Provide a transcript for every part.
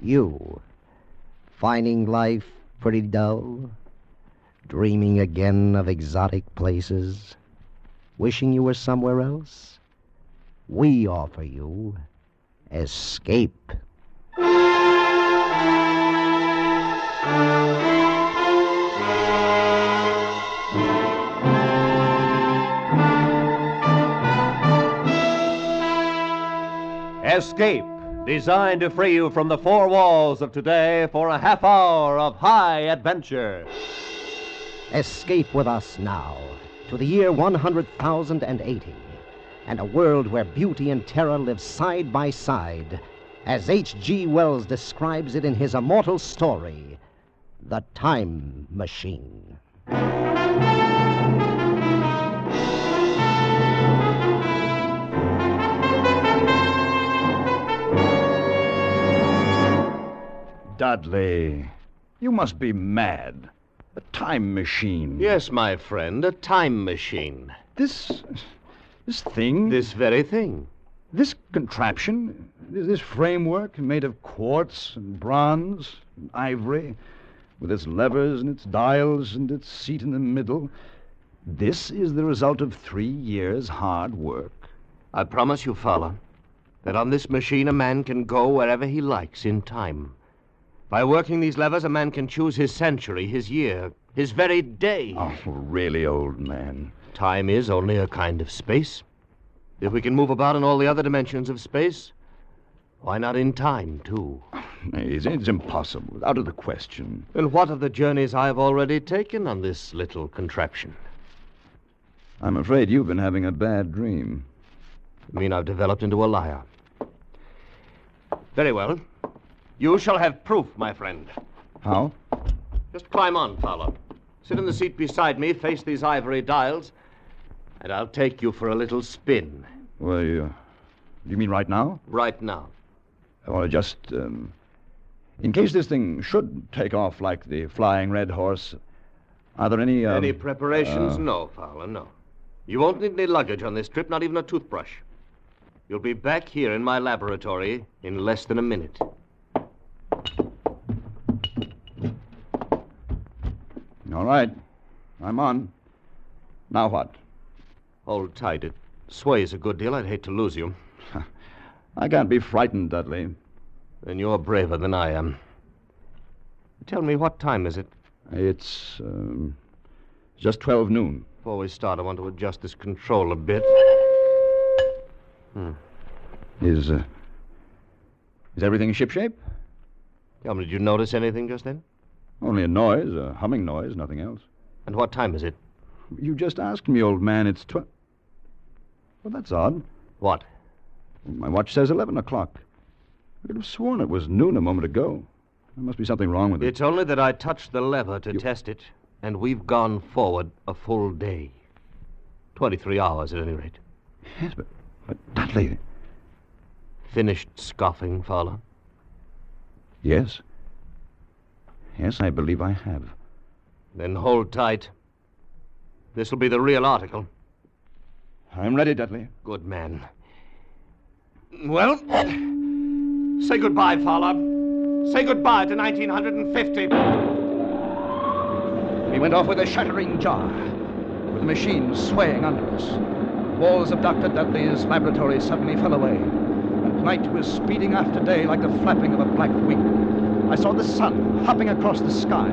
You, finding life pretty dull? Dreaming again of exotic places? Wishing you were somewhere else? We offer you escape. Escape, designed to free you from the four walls of today for a half hour of high adventure. Escape with us now to the year 100,080 and a world where beauty and terror live side by side, as H.G. Wells describes it in his immortal story, The Time Machine. Dudley, you must be mad. A time machine. Yes, my friend, a time machine. This thing? This very thing. This contraption? This framework made of quartz and bronze and ivory, with its levers and its dials and its seat in the middle. This is the result of 3 years' hard work. I promise you, Fowler, that on this machine a man can go wherever he likes in time. By working these levers, a man can choose his century, his year, his very day. Oh, really, old man. Time is only a kind of space. If we can move about in all the other dimensions of space, why not in time, too? It's impossible, out of the question. And what of the journeys I've already taken on this little contraption? I'm afraid you've been having a bad dream. You mean I've developed into a liar? Very well. You shall have proof, my friend. How? Just climb on, Fowler. Sit in the seat beside me, face these ivory dials, and I'll take you for a little spin. Well, you mean right now? Right now. Well, just, in case this thing should take off like the Flying Red Horse, are there any, Any preparations? No, Fowler, no. You won't need any luggage on this trip, not even a toothbrush. You'll be back here in my laboratory in less than a minute. All right. I'm on. Now what? Hold tight. It sways a good deal. I'd hate to lose you. I can't be frightened, Dudley. Then you're braver than I am. Tell me, what time is it? It's, just 12 noon. Before we start, I want to adjust this control a bit. Is everything shipshape? Tell me, did you notice anything just then? Only a noise, a humming noise, nothing else. And what time is it? You just asked me, old man. It's 12... Well, that's odd. What? My watch says 11 o'clock. I could have sworn it was noon a moment ago. There must be something wrong with it. It's only that I touched the lever to test it, and we've gone forward a full day. 23 hours, at any rate. Yes, but Dudley... Finished scoffing, Fowler? Yes. Yes, I believe I have. Then hold tight. This'll be the real article. I'm ready, Dudley. Good man. Well, say goodbye, Fowler. Say goodbye to 1950. We went off with a shattering jar, with the machine swaying under us. The walls of Dr. Dudley's laboratory suddenly fell away, and night was speeding after day like the flapping of a black wing. I saw the sun hopping across the sky,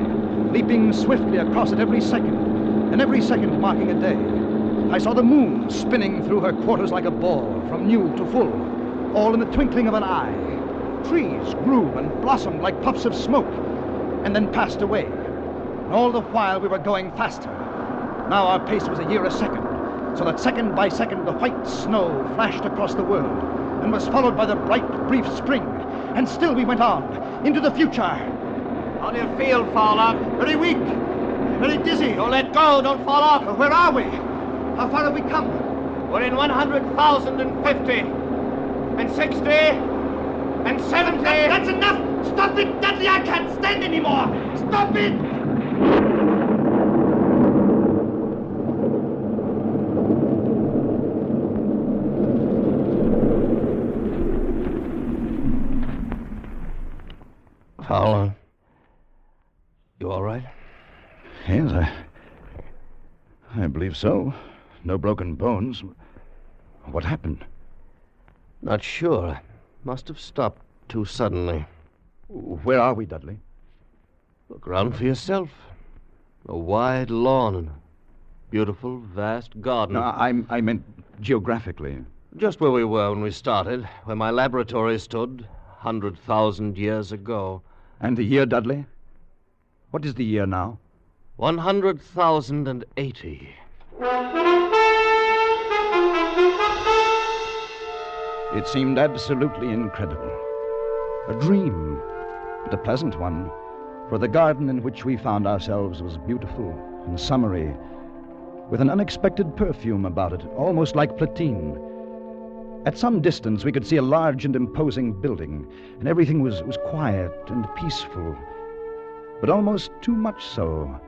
leaping swiftly across it every second, and every second marking a day. I saw the moon spinning through her quarters like a ball, from new to full, all in the twinkling of an eye. Trees grew and blossomed like puffs of smoke, and then passed away. And all the while we were going faster. Now our pace was a year a second, so that second by second the white snow flashed across the world, and was followed by the bright, brief spring. And still we went on, into the future. How do you feel, Fowler? Very weak, very dizzy. Don't let go, don't fall off. Where are we? How far have we come? We're in 100,050, and 60, and 70. That's enough! Stop it, Dudley! I can't stand anymore! Stop it! Fowler, you all right? Yes, I believe so. No broken bones. What happened? Not sure. Must have stopped too suddenly. Where are we, Dudley? Look around for yourself. A wide lawn and a beautiful, vast garden. No, I meant geographically. Just where we were when we started, where my laboratory stood 100,000 years ago. And the year, Dudley? What is the year now? 100,080. It seemed absolutely incredible. A dream, but a pleasant one, for the garden in which we found ourselves was beautiful and summery, with an unexpected perfume about it, almost like platine. At some distance, we could see a large and imposing building, and everything was quiet and peaceful, but almost too much so.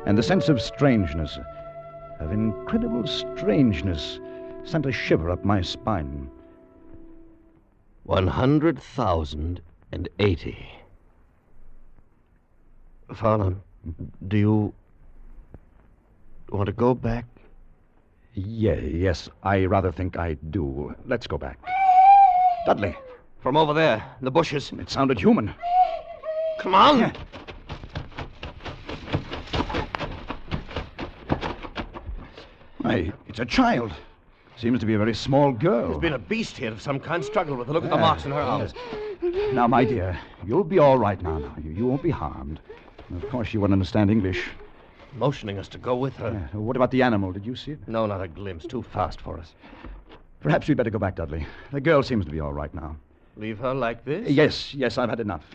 And the sense of strangeness, of incredible strangeness, sent a shiver up my spine. 100,080. Fowler, do you want to go back? Yes, I rather think I do. Let's go back. Dudley. From over there, in the bushes. It sounded human. Come on! Yeah. Why, it's a child. Seems to be a very small girl. There's been a beast here of some kind struggled with her. Look at the marks in her arms. Now, my dear, you'll be all right now. You won't be harmed. Of course, you won't understand English. Motioning us to go with her. Yeah. What about the animal? Did you see it? No, not a glimpse. Too fast for us. Perhaps we'd better go back, Dudley. The girl seems to be all right now. Leave her like this? Yes, I've had enough.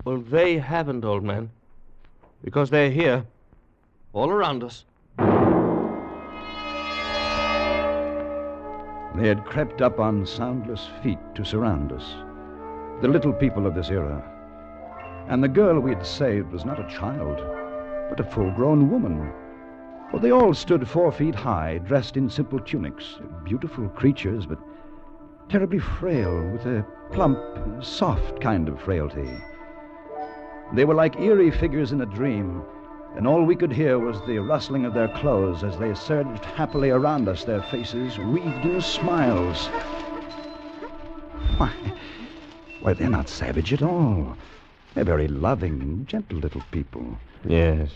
Well, they haven't, old man. Because they're here. All around us. They had crept up on soundless feet to surround us. The little people of this era. And the girl we had saved was not a child, but a full-grown woman. For they all stood 4 feet high, dressed in simple tunics. Beautiful creatures, but terribly frail, with a plump, soft kind of frailty. They were like eerie figures in a dream, and all we could hear was the rustling of their clothes as they surged happily around us, their faces wreathed in smiles. Why, they're not savage at all. They're very loving, gentle little people. Yes.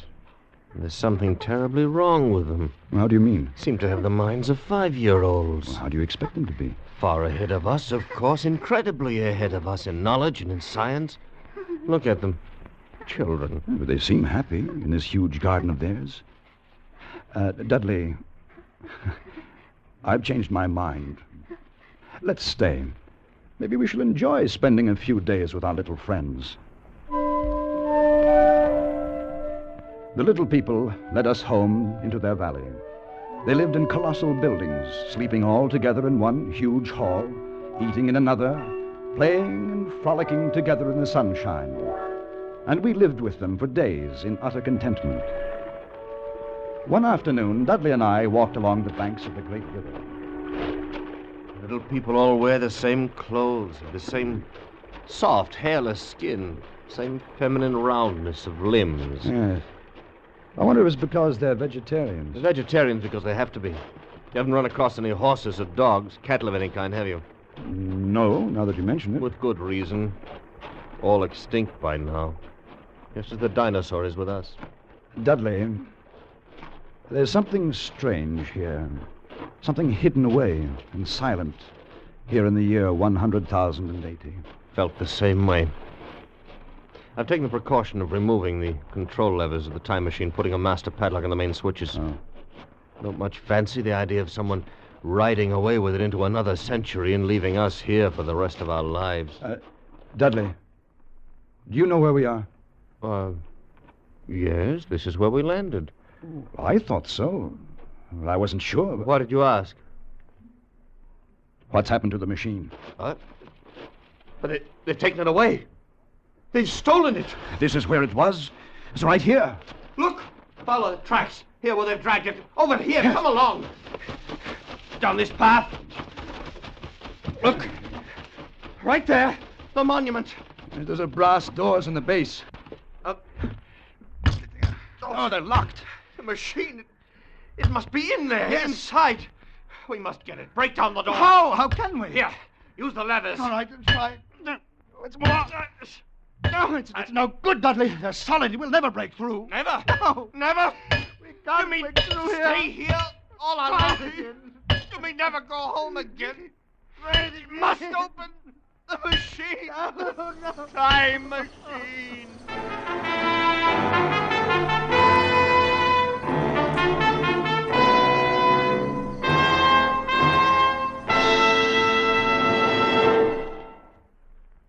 There's something terribly wrong with them. How do you mean? Seem to have the minds of 5-year-olds. Well, how do you expect them to be? Far ahead of us, of course, incredibly ahead of us in knowledge and in science. Look at them. Children. But they seem happy in this huge garden of theirs. Dudley, I've changed my mind. Let's stay. Maybe we shall enjoy spending a few days with our little friends. The little people led us home into their valley. They lived in colossal buildings, sleeping all together in one huge hall, eating in another, playing and frolicking together in the sunshine. And we lived with them for days in utter contentment. One afternoon, Dudley and I walked along the banks of the great river. Little people all wear the same clothes, the same soft, hairless skin, same feminine roundness of limbs. Yes. I wonder if it's because they're vegetarians. They're vegetarians because they have to be. You haven't run across any horses or dogs, cattle of any kind, have you? No, now that you mention it. With good reason. All extinct by now. Just as the dinosaur is with us. Dudley, there's something strange here. Something hidden away and silent here in the year 100,080. Felt the same way. I've taken the precaution of removing the control levers of the time machine, putting a master padlock on the main switches. Oh. Don't much fancy the idea of someone riding away with it into another century and leaving us here for the rest of our lives. Dudley, do you know where we are? Yes, this is where we landed. I thought so. Well, I wasn't sure. But What did you ask? what's happened to the machine? What? But they've taken it away. They've stolen it. This is where it was. It's right here. Look! Follow the tracks. Here where they've dragged it. Over here. Come along. Down this path. Look. Right there. The monument. Those are brass doors in the base. Oh, they're locked. The machine. It must be in there. Yes. Inside. We must get it. Break down the door. How? How can we? Here. Use the levers. All right, try. It's more. No, it's no good, Dudley. They're solid. We'll never break through. Never. No. Never. We can't You mean break through here. stay here all our Try lives? again. You mean never go home again? We must open the machine. No, no. Time machine.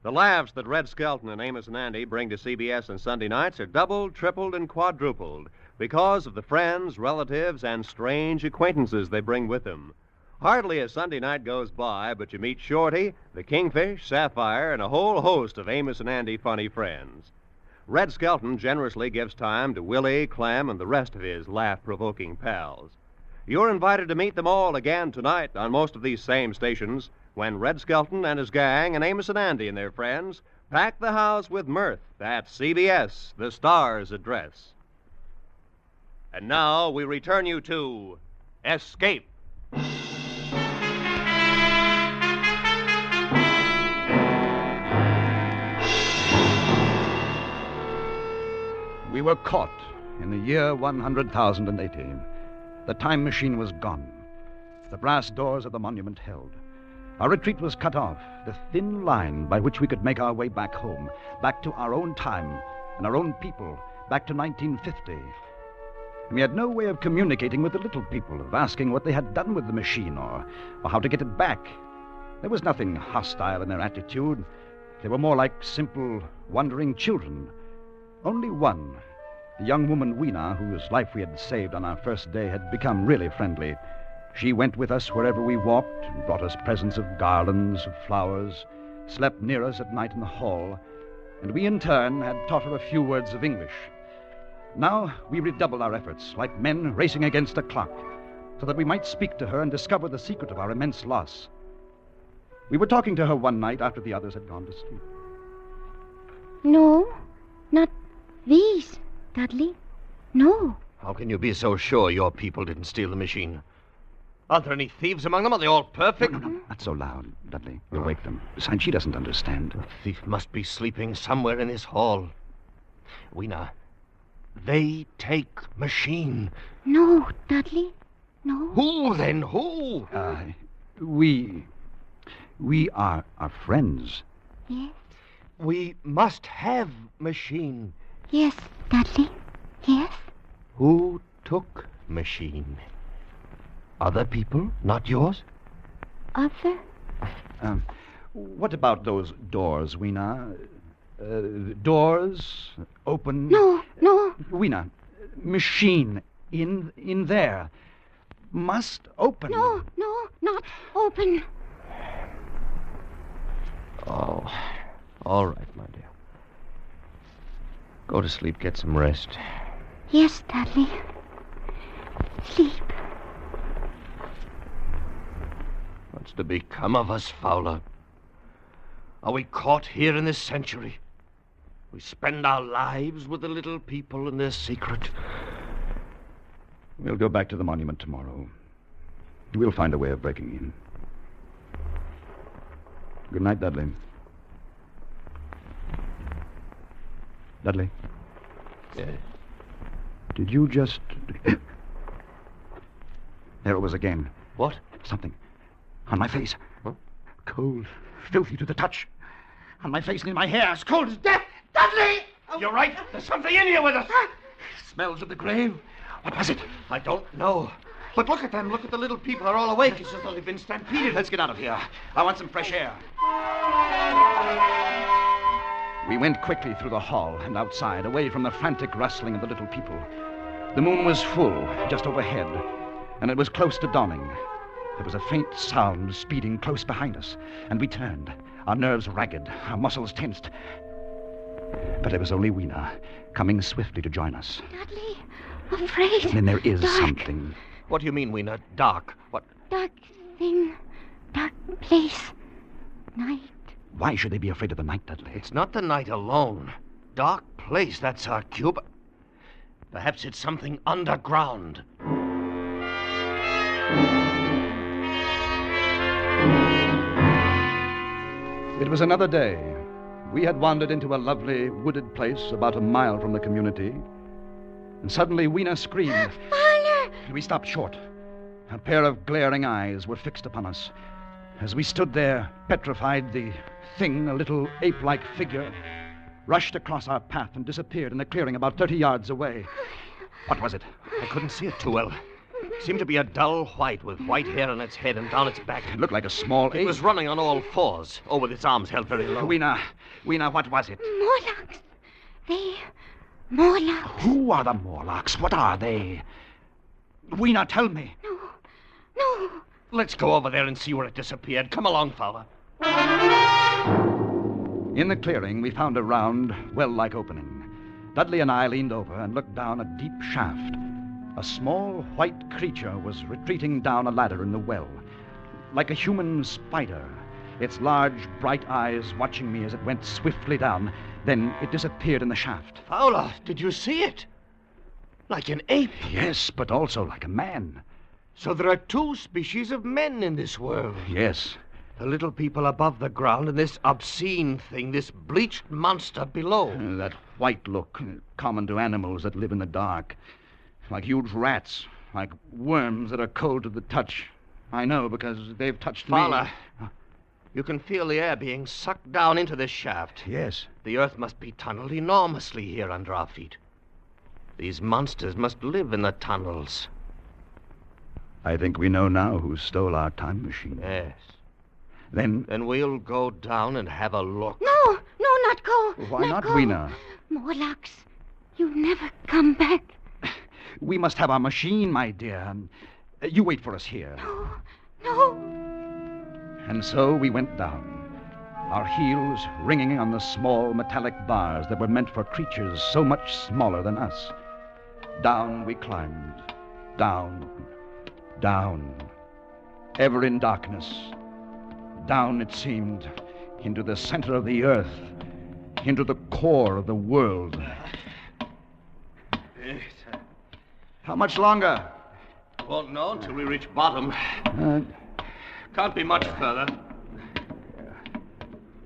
The laughs that Red Skelton and Amos and Andy bring to CBS on Sunday nights are doubled, tripled, and quadrupled because of the friends, relatives, and strange acquaintances they bring with them. Hardly a Sunday night goes by but you meet Shorty, the Kingfish, Sapphire, and a whole host of Amos and Andy funny friends. Red Skelton generously gives time to Willie, Clem, and the rest of his laugh-provoking pals. You're invited to meet them all again tonight on most of these same stations when Red Skelton and his gang and Amos and Andy and their friends pack the house with mirth at CBS, the Star's address. And now we return you to Escape. We were caught in the year 100,080. The time machine was gone. The brass doors of the monument held. Our retreat was cut off, the thin line by which we could make our way back home, back to our own time and our own people, back to 1950. We had no way of communicating with the little people, of asking what they had done with the machine or how to get it back. There was nothing hostile in their attitude. They were more like simple, wondering children. Only one, the young woman Weena, whose life we had saved on our first day, had become really friendly. She went with us wherever we walked and brought us presents of garlands, of flowers, slept near us at night in the hall, and we in turn had taught her a few words of English. Now we redoubled our efforts, like men racing against a clock, so that we might speak to her and discover the secret of our immense loss. We were talking to her one night after the others had gone to sleep. No, not these, Dudley. No. How can you be so sure your people didn't steal the machine? Aren't there any thieves among them? Are they all perfect? No, not so loud, Dudley. You'll wake them. Besides, she doesn't understand. The thief must be sleeping somewhere in this hall. Weena, they take machine. No, Dudley. No. Who then? Who? We are friends. Yes. We must have machine. Yes, Dudley. Yes. Who took machine? Other people, not yours? Other? What about those doors, Weena? Doors open. No. Weena, machine in there must open. No, not open. Oh, all right, my dear. Go to sleep, get some rest. Yes, Dudley. Sleep. What's to become of us, Fowler? Are we caught here in this century? We spend our lives with the little people and their secret. We'll go back to the monument tomorrow. We'll find a way of breaking in. Good night, Dudley. Dudley? Yes. Did you just... There it was again. What? Something. On my face. Huh? Cold. Filthy to the touch. On my face and in my hair. As cold as death. Dudley! You're right. There's something in here with us. Smells of the grave. What was it? I don't know. But look at them. Look at the little people. They're all awake. It's as though they've been stampeded. Let's get out of here. I want some fresh air. We went quickly through the hall and outside, away from the frantic rustling of the little people. The moon was full, just overhead, and it was close to dawning. There was a faint sound speeding close behind us, and we turned, our nerves ragged, our muscles tensed. But it was only Weena, coming swiftly to join us. Dudley, I'm afraid. And then there is Dark. something. What do you mean, Weena? Dark? What? Dark thing. Dark place. Night. Why should they be afraid of the night, Dudley? It's not the night alone. Dark place, that's our cube. Perhaps it's something underground. It was another day. We had wandered into a lovely wooded place about a mile from the community. And suddenly Weena screamed. Father! We stopped short. A pair of glaring eyes were fixed upon us. As we stood there, petrified, the thing, a little ape-like figure, rushed across our path and disappeared in a clearing about 30 yards away. What was it? I couldn't see it too well. It seemed to be a dull white with white hair on its head and down its back. It looked like a small ape. It was running on all fours, with its arms held very low. Weena, what was it? Morlocks. Morlocks. Who are the Morlocks? What are they? Weena, tell me. No. Let's go over there and see where it disappeared. Come along, Fowler. In the clearing, we found a round, well-like opening. Dudley and I leaned over and looked down a deep shaft. A small white creature was retreating down a ladder in the well, like a human spider, its large, bright eyes watching me as it went swiftly down. Then it disappeared in the shaft. Fowler, did you see it? Like an ape. Yes, but also like a man. So there are two species of men in this world. Yes. The little people above the ground and this obscene thing, this bleached monster below. That white look, common to animals that live in the dark. Like huge rats, like worms that are cold to the touch. I know, because they've touched Fowler, me. you can feel the air being sucked down into this shaft. Yes. The earth must be tunneled enormously here under our feet. These monsters must live in the tunnels. I think we know now who stole our time machine. Yes. Then we'll go down and have a look. No, not go. Why not, go. Weena? Morlocks, you never come back. We must have our machine, my dear. You wait for us here. No. And so we went down, our heels ringing on the small metallic bars that were meant for creatures so much smaller than us. Down we climbed. Down. Ever in darkness. Down, it seemed, into the center of the earth, into the core of the world. How much longer? Won't know until we reach bottom. Can't be much further.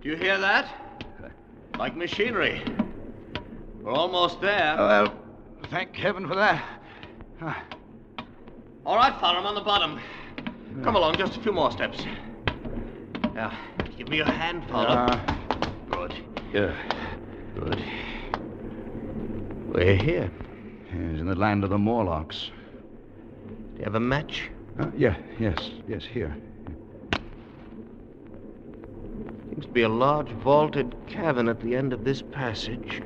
Do you hear that? Like machinery. We're almost there. Well, thank heaven for that. All right, Fowler, I'm on the bottom. Come along, just a few more steps. Now, give me your hand, Fowler. Good. Yeah. Good. We're here. Yes, in the land of the Morlocks. Do you have a match? Yes, here. Seems to be a large vaulted cavern at the end of this passage.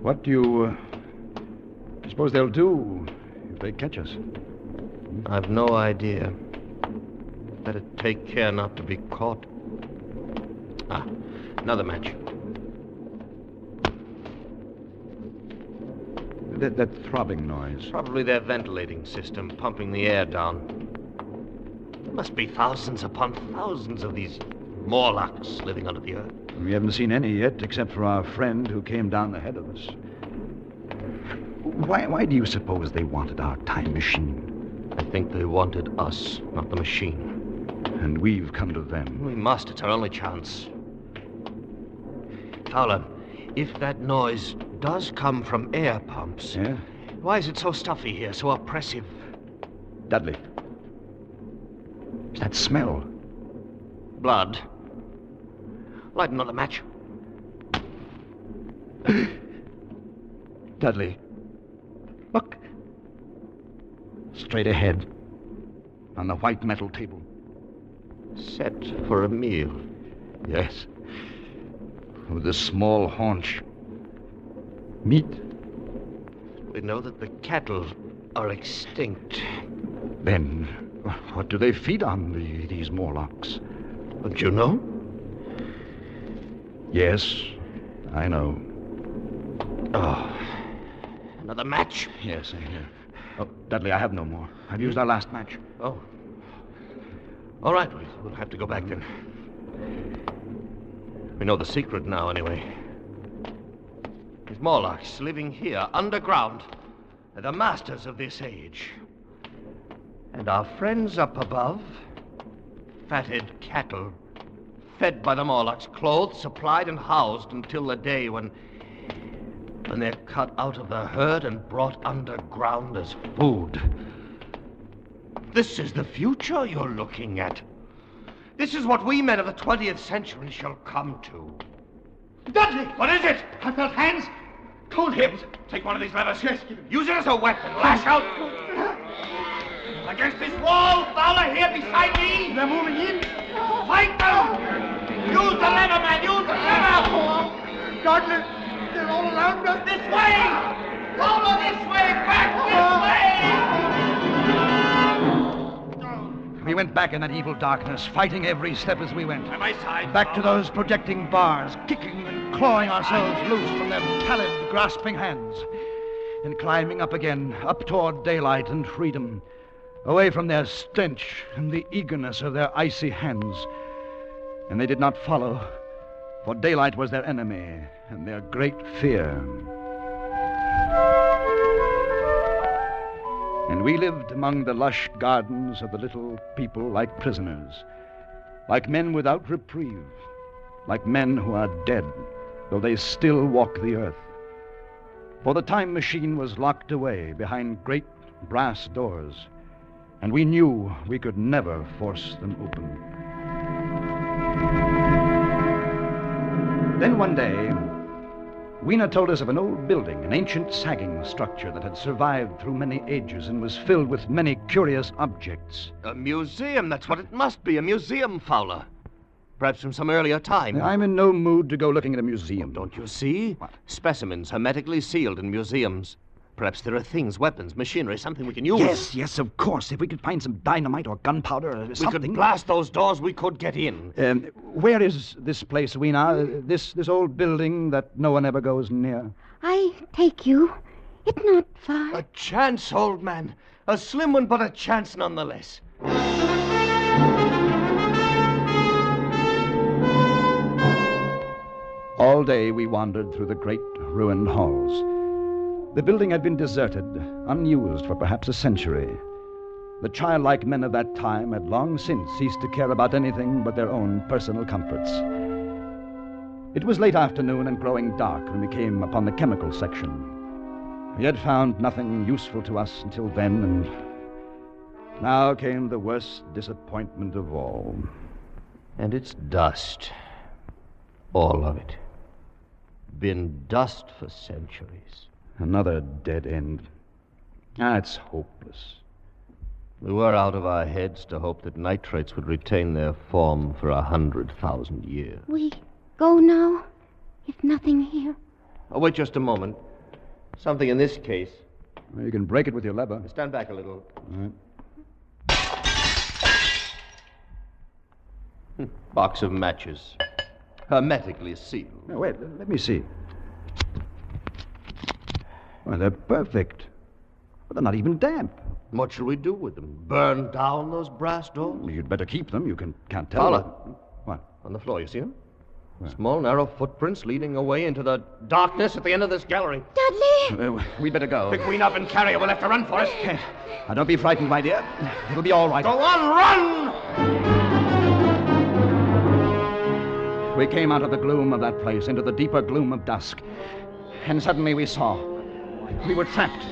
What do you suppose they'll do if they catch us? I've no idea. Better take care not to be caught. Another match. That throbbing noise. Probably their ventilating system pumping the air down. There must be thousands upon thousands of these Morlocks living under the earth. We haven't seen any yet, except for our friend who came down ahead of us. Why do you suppose they wanted our time machine? I think they wanted us, not the machine. And we've come to them. We must. It's our only chance. Fowler, if that noise does come from air pumps... Yeah? Why is it so stuffy here, so oppressive? Dudley. It's that smell. Blood. Light another match. Dudley. Look. Straight ahead. On the white metal table. Set for a meal. Yes. With a small haunch. Meat. We know that the cattle are extinct. Then, what do they feed on, these Morlocks? Don't you know? Yes, I know. Oh. Another match? Yes, here. Oh, Dudley, I have no more. I've used our last match. Oh. All right, we'll have to go back then. We know the secret now, anyway. These Morlocks living here, underground, are the masters of this age. And our friends up above, fatted cattle, fed by the Morlocks, clothed, supplied, and housed until the day when they're cut out of the herd and brought underground as food. This is the future you're looking at. This is what we men of the 20th century shall come to. Dudley! What is it? I felt hands. Cold hands. Take one of these levers. Yes. Use it as a weapon. Lash out. Against this wall, Fowler, here beside me. They're moving in. Fight them! Use the lever, man! Use the lever! Dudley, they're all around us. This way! Fowler, this way! Back this way! We went back in that evil darkness, fighting every step as we went. By my side. Back to those projecting bars, kicking and clawing ourselves loose from their pallid, grasping hands. And climbing up again, up toward daylight and freedom, away from their stench and the eagerness of their icy hands. And they did not follow, for daylight was their enemy and their great fear. And we lived among the lush gardens of the little people like prisoners, like men without reprieve, like men who are dead, though they still walk the earth. For the time machine was locked away behind great brass doors, and we knew we could never force them open. Then one day, Weena told us of an old building, an ancient sagging structure that had survived through many ages and was filled with many curious objects. A museum, that's what it must be, a museum, Fowler. Perhaps from some earlier time. I'm in no mood to go looking at a museum. Don't you see? What? Specimens hermetically sealed in museums. Perhaps there are things, weapons, machinery, something we can use. Yes, of course. If we could find some dynamite or gunpowder or something. We could blast those doors, we could get in. Where is this place, Weena? This old building that no one ever goes near? I take you. It's not far. A chance, old man. A slim one, but a chance nonetheless. All day we wandered through the great ruined halls. The building had been deserted, unused for perhaps a century. The childlike men of that time had long since ceased to care about anything but their own personal comforts. It was late afternoon and growing dark when we came upon the chemical section. We had found nothing useful to us until then, and now came the worst disappointment of all. And it's dust. All of it. Been dust for centuries. Another dead end. It's hopeless. We were out of our heads to hope that nitrates would retain their form for 100,000 years. We go now? Is nothing here? Oh, wait just a moment. Something in this case. Well, you can break it with your lever. Stand back a little. All right. Box of matches. Hermetically sealed. Now, wait, let me see. Well, they're perfect. But they're not even damp. What shall we do with them? Burn down those brass doors? Well, you'd better keep them. You can't tell. Fowler. What? On the floor, you see them? Where? Small, narrow footprints leading away into the darkness at the end of this gallery. Dudley! We'd better go. Pick Ween up and carry her. We'll have to run for it. Now, don't be frightened, my dear. It'll be all right. Go on, run! We came out of the gloom of that place into the deeper gloom of dusk. And suddenly we saw. We were trapped.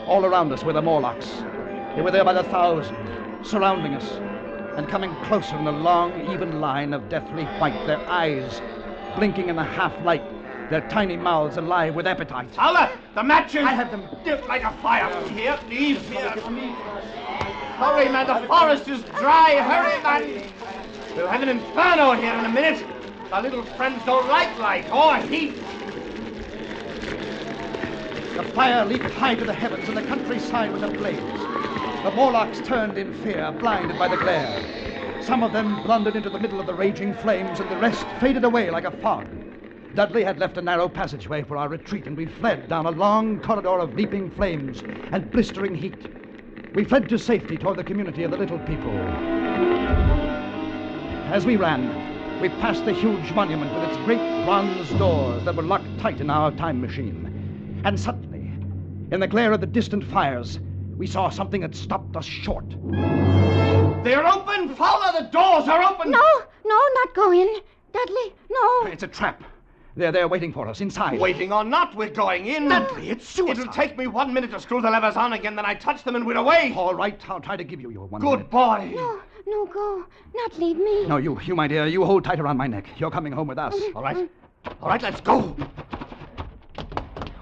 All around us were the Morlocks. They were there by the thousand, surrounding us, and coming closer in a long, even line of deathly white, their eyes blinking in the half-light, their tiny mouths alive with appetite. Fowler, the matches! I have them. Light a fire. Here, please, here. Hurry, man, the forest is dry. Hurry, man. We'll have an inferno here in a minute. Our little friends don't like light or heat. The fire leaped high to the heavens, and the countryside was ablaze. The Morlocks turned in fear, blinded by the glare. Some of them blundered into the middle of the raging flames, and the rest faded away like a fog. Dudley had left a narrow passageway for our retreat, and we fled down a long corridor of leaping flames and blistering heat. We fled to safety toward the community of the little people. As we ran, we passed the huge monument with its great bronze doors that were locked tight in our time machine. And suddenly, in the glare of the distant fires, we saw something that stopped us short. They're open! Fowler, the doors are open! No, not go in. Dudley, no. It's a trap. They're there waiting for us inside. Waiting or not, we're going in. Dudley, it's suicide. It'll take me 1 minute to screw the levers on again, then I touch them and we're away. All right, I'll try to give you your 1 minute. Good boy. No, go. Not leave me. No, you, my dear, you hold tight around my neck. You're coming home with us. All right, let's go.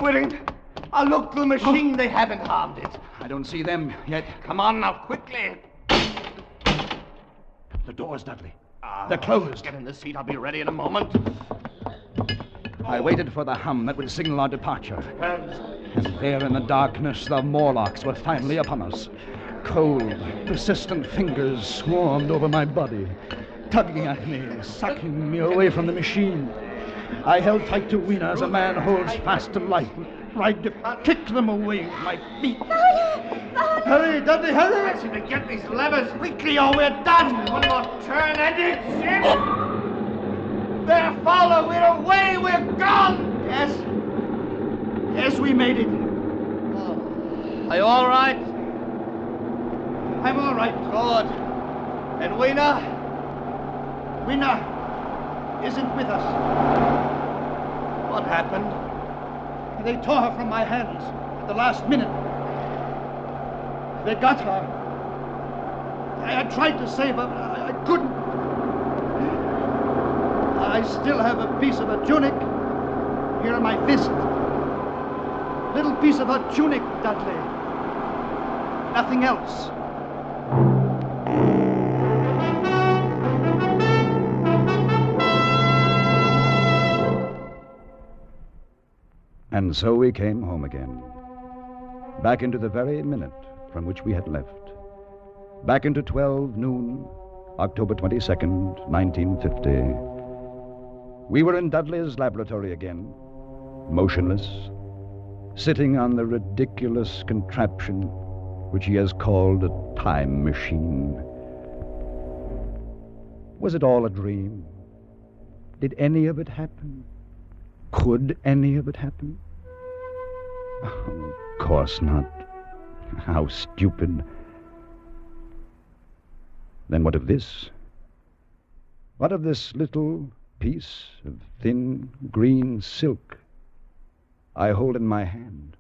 We're in. Look, the machine, they haven't harmed it. I don't see them yet. Come on now, quickly. The doors, Dudley. They're closed. Get in the seat. I'll be ready in a moment. I waited for the hum that would signal our departure. And there in the darkness, the Morlocks were finally upon us. Cold, persistent fingers swarmed over my body, tugging at me, sucking me away from the machine. I held tight to Weena as a man holds fast to life, tried to kick them away with my feet. Hurry, Dudley, hurry! I see to get these levers quickly or we're done. One more turn and it's in. There, Fowler, we're away, we're gone. Yes, we made it. Are you all right? I'm all right. Good. And Weena? Weena isn't with us. What happened? They tore her from my hands at the last minute. They got her. I tried to save her, but I couldn't. I still have a piece of her tunic here in my fist. Little piece of her tunic, Dudley. Nothing else. And so we came home again. Back into the very minute from which we had left. Back into 12 noon, October 22nd, 1950. We were in Dudley's laboratory again, motionless, sitting on the ridiculous contraption which he has called a time machine. Was it all a dream? Did any of it happen? Could any of it happen? Oh, of course not. How stupid. Then what of this? What of this little piece of thin green silk I hold in my hand?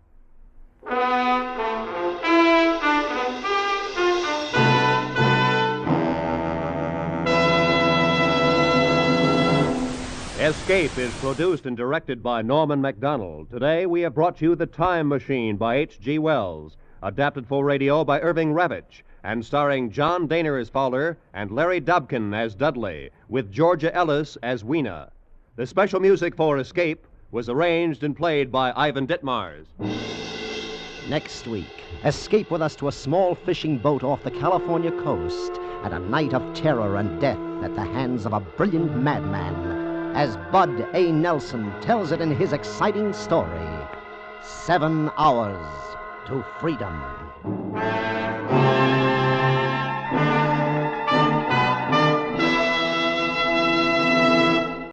Escape is produced and directed by Norman MacDonald. Today we have brought you The Time Machine by H.G. Wells, adapted for radio by Irving Ravitch, and starring John Daner as Fowler and Larry Dobkin as Dudley, with Georgia Ellis as Weena. The special music for Escape was arranged and played by Ivan Ditmars. Next week, escape with us to a small fishing boat off the California coast and a night of terror and death at the hands of a brilliant madman, as Bud A. Nelson tells it in his exciting story, 7 Hours to Freedom.